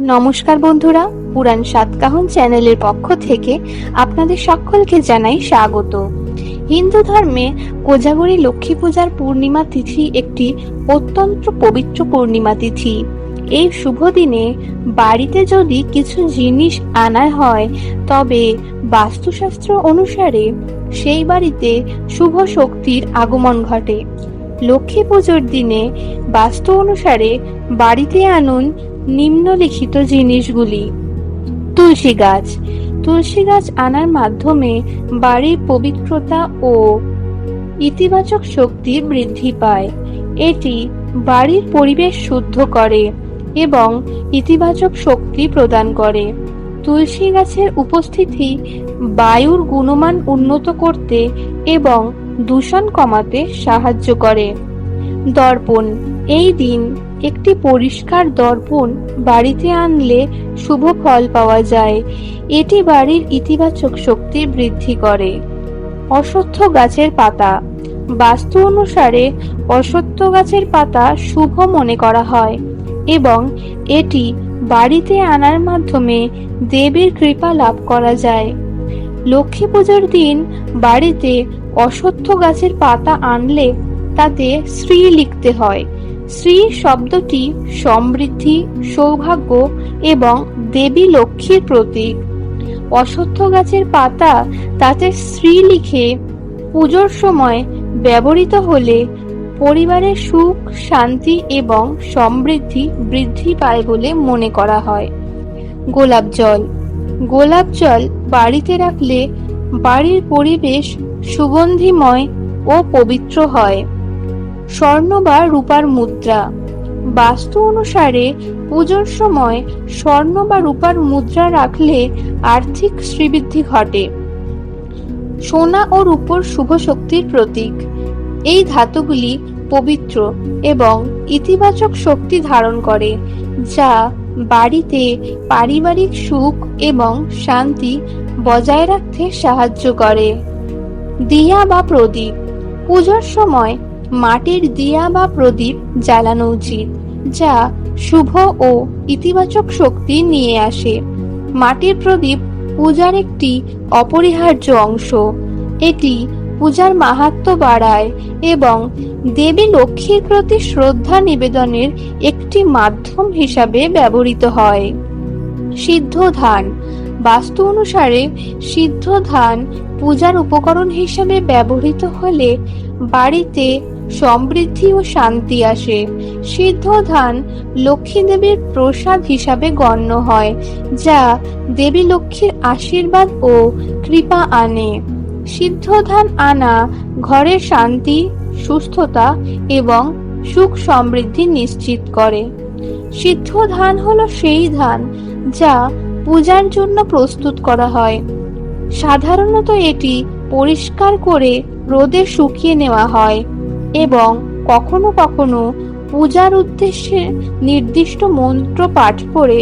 নমস্কার বন্ধুরা, পুরাণ সাতকাহন চ্যানেলের পক্ষ থেকে আপনাদের সকলকে জানাই স্বাগত। হিন্দু ধর্মে কোজাগরী লক্ষ্মী পূজার পূর্ণিমা তিথি একটি অত্যন্ত পবিত্র পূর্ণিমা তিথি। এই শুভ দিনে বাড়িতে যদি কিছু জিনিস আনা হয় তবে বাস্তুশাস্ত্র অনুসারে সেই বাড়িতে শুভ শক্তির আগমন ঘটে। লক্ষ্মী পুজোর দিনে বাস্তু অনুসারে বাড়িতে আনুন নিম্নলিখিত জিনিসগুলি। তুলসী গাছ। তুলসী গাছ আনার মাধ্যমে বাড়ির পবিত্রতা ও ইতিবাচক শক্তি বৃদ্ধি পায়। এটি বাড়ির পরিবেশ শুদ্ধ করে এবং ইতিবাচক শক্তি প্রদান করে। তুলসী গাছের উপস্থিতি বায়ুর গুণমান উন্নত করতে এবং দূষণ কমাতে সাহায্য করে। দর্পণ। এই দিন একটি পরিষ্কার দর্পণ বাড়িতে আনলে শুভ ফল পাওয়া যায়। এটি বাড়ির ইতিবাচক শক্তি বৃদ্ধি করে। অশ্বত্থ গাছের পাতা। বাস্তু অনুসারে অশ্বত্থ গাছের পাতা শুভ মনে করা হয় এবং এটি বাড়িতে আনার মাধ্যমে দেবীর কৃপা লাভ করা যায়। লক্ষ্মী পুজোর দিন বাড়িতে অশ্বত্থ গাছের পাতা আনলে তাতে শ্রী লিখতে হয়। শ্রী শব্দটি সমৃদ্ধি, সৌভাগ্য এবং দেবী লক্ষ্মীর প্রতীক। অশ্বত্থ গাছের পাতা তাতে শ্রী লিখে পুজোর সময় ব্যবহৃত হলে পরিবারের সুখ, শান্তি এবং সমৃদ্ধি বৃদ্ধি পায় বলে মনে করা হয়। গোলাপ জল। গোলাপ জল বাড়িতে রাখলে বাড়ির পরিবেশ সুগন্ধিময় ও পবিত্র হয়। স্বর্ণ বা রূপার মুদ্রা। বাস্তু অনুসারে পুজোর সময় স্বর্ণ বা রূপার মুদ্রা রাখলে আর্থিক শ্রীবৃদ্ধি ঘটে। সোনা ও রূপোর শুভ শক্তির প্রতীক। এই ধাতুগুলি পবিত্র এবং ইতিবাচক শক্তি ধারণ করে, যা বাড়িতে পারিবারিক সুখ এবং শান্তি বজায় রাখতে সাহায্য করে। দিয়া বা প্রদীপ। পূজার সময় মাটির দিয়া বা প্রদীপ জ্বালানো উচিত, যা শুভ ও ইতিবাচক শক্তি নিয়ে আসে। মাটির প্রদীপ পূজার একটি অপরিহার্য অংশ। এটি পূজার মাহাত্ম্য বাড়ায় এবং দেবী লক্ষ্মীর প্রতি শ্রদ্ধা নিবেদনের একটি মাধ্যম হিসাবে ব্যবহৃত হয়। সিদ্ধ ধান। বাস্তু অনুসারে সিদ্ধ ধান পূজার উপকরণ হিসাবে ব্যবহৃত হলে বাড়িতে সমৃদ্ধি ও শান্তি আসে। সিদ্ধ ধান লক্ষ্মী দেবীর প্রসাদ হিসাবে গণ্য হয়, যা দেবী লক্ষ্মীর আশীর্বাদ ও কৃপা আনে। সিদ্ধ ধান আনা ঘরে শান্তি, সুস্থতা এবং সুখ সমৃদ্ধি নিশ্চিত করে। সিদ্ধ ধান হলো সেই ধান যা পূজার জন্য প্রস্তুত করা হয়। সাধারণত এটি পরিষ্কার করে রোদে শুকিয়ে নেওয়া হয় এবং কখনো কখনো পূজার উদ্দেশ্যে নির্দিষ্ট মন্ত্র পাঠ করে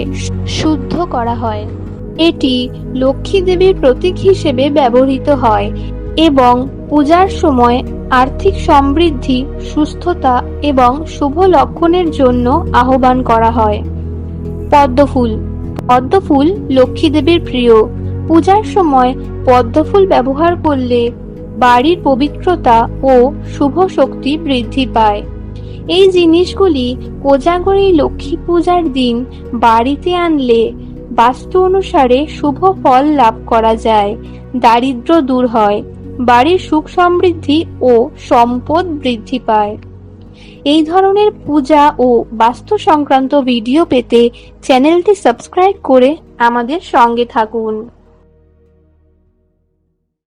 শুদ্ধ করা হয়। এটি লক্ষ্মী দেবীর প্রতীক হিসেবে ব্যবহৃত হয় এবং পূজার সময় আর্থিক সমৃদ্ধি, সুস্থতা এবং শুভ লক্ষণের জন্য আহ্বান করা হয়। পদ্মফুল। পদ্মফুল লক্ষ্মী দেবীর প্রিয়। পূজার সময় পদ্মফুল ব্যবহার করলে বাড়ির পবিত্রতা ও শুভ শক্তি বৃদ্ধি পায়। এই জিনিসগুলি কোজাগরী লক্ষ্মী পূজার দিন বাড়িতে আনলে বাস্তু অনুসারে শুভ ফল লাভ করা যায়, দারিদ্র্য দূর হয়, বাড়ির সুখ সমৃদ্ধি ও সম্পদ বৃদ্ধি পায়। এই ধরনের পূজা ও বাস্তু সংক্রান্ত ভিডিও পেতে চ্যানেলটি সাবস্ক্রাইব করে আমাদের সঙ্গে থাকুন।